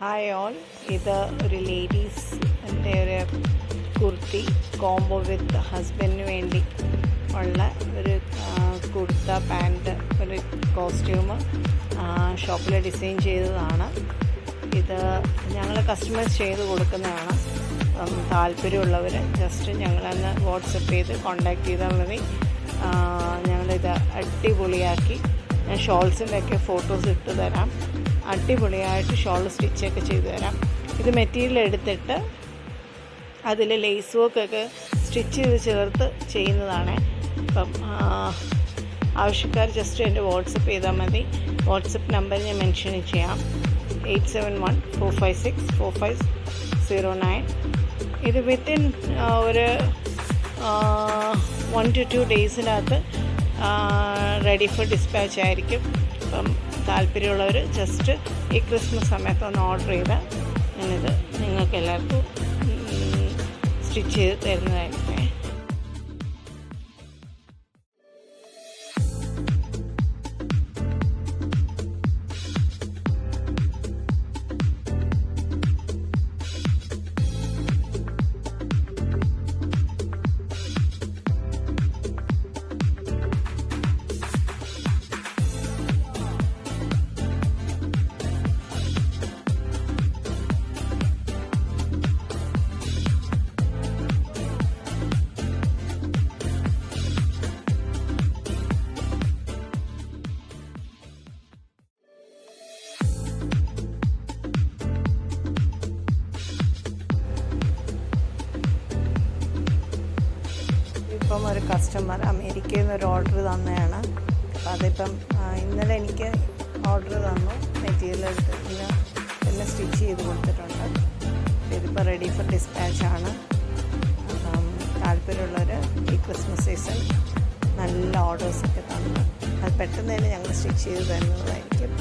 Hi all, ഇത് ഒരു ലേഡീസിൻ്റെ ഒരു കുർത്തി കോംബോ വിത്ത് ഹസ്ബൻഡിന് വേണ്ടി ഉള്ള ഒരു കുർത്ത പാൻറ്റ് ഒരു കോസ്റ്റ്യൂം ഷോപ്പിൽ ഡിസൈൻ ചെയ്തതാണ്. ഇത് ഞങ്ങൾ കസ്റ്റമൈസ് ചെയ്ത് കൊടുക്കുന്നതാണ്. താല്പര്യമുള്ളവർ ജസ്റ്റ് ഞങ്ങളന്ന് വാട്സപ്പ് ചെയ്ത് കോണ്ടാക്ട് ചെയ്താൽ മതി. ഞങ്ങളിത് അടിപൊളിയാക്കി ഞാൻ ഷോൾസിൻ്റെയൊക്കെ ഫോട്ടോസ് ഇട്ട് തരാം. അടിപൊളിയായിട്ട് ഷോൾ സ്റ്റിച്ചൊക്കെ ചെയ്തു തരാം. ഇത് മെറ്റീരിയൽ എടുത്തിട്ട് അതിൽ ലേസ് വർക്കൊക്കെ സ്റ്റിച്ച് ചെയ്ത് ചേർത്ത് ചെയ്യുന്നതാണ്. അപ്പം ആവശ്യക്കാർ ജസ്റ്റ് എൻ്റെ വാട്സപ്പ് ചെയ്താൽ മതി. വാട്സപ്പ് നമ്പർ ഞാൻ മെൻഷൻ ചെയ്യാം, 8714564509. ഇത് വിത്തിൻ ഒരു 1 to 2 ഡേയ്സിനകത്ത് റെഡി ഫോർ ഡിസ്പാച്ച് ആയിരിക്കും. അപ്പം താല്പര്യമുള്ളവർ ജസ്റ്റ് ഈ ക്രിസ്മസ് സമയത്ത് ഒന്ന് ഓർഡർ ചെയ്താൽ ഞാനിത് നിങ്ങൾക്ക് എല്ലാവർക്കും സ്റ്റിച്ച് ചെയ്ത് തരുന്നതായിരിക്കും. ഇപ്പം ഒരു കസ്റ്റമർ അമേരിക്കയിൽ നിന്ന് ഒരു ഓർഡർ തന്നെയാണ്. അപ്പം അതിപ്പം ഇന്നലെ എനിക്ക് ഓർഡർ തന്നു. മെറ്റീരിയൽ എടുത്ത് എല്ലാം സ്റ്റിച്ച് ചെയ്ത് കൊടുത്തിട്ടുണ്ട്. ഇതിപ്പോൾ റെഡി ഫോർ ഡിസ്പാച്ചാണ്. അപ്പം താല്പര്യമുള്ളവർ ഈ ക്രിസ്മസ് സീസൺ നല്ല ഓർഡേഴ്സൊക്കെ തന്നു അത് പെട്ടെന്ന് തന്നെ ഞങ്ങൾ സ്റ്റിച്ച് ചെയ്ത് തരുന്നതായിരിക്കും.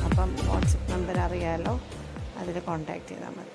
അപ്പം വാട്സപ്പ് നമ്പർ അറിയാമല്ലോ, അതിൽ കോൺടാക്റ്റ് ചെയ്താൽ മതി.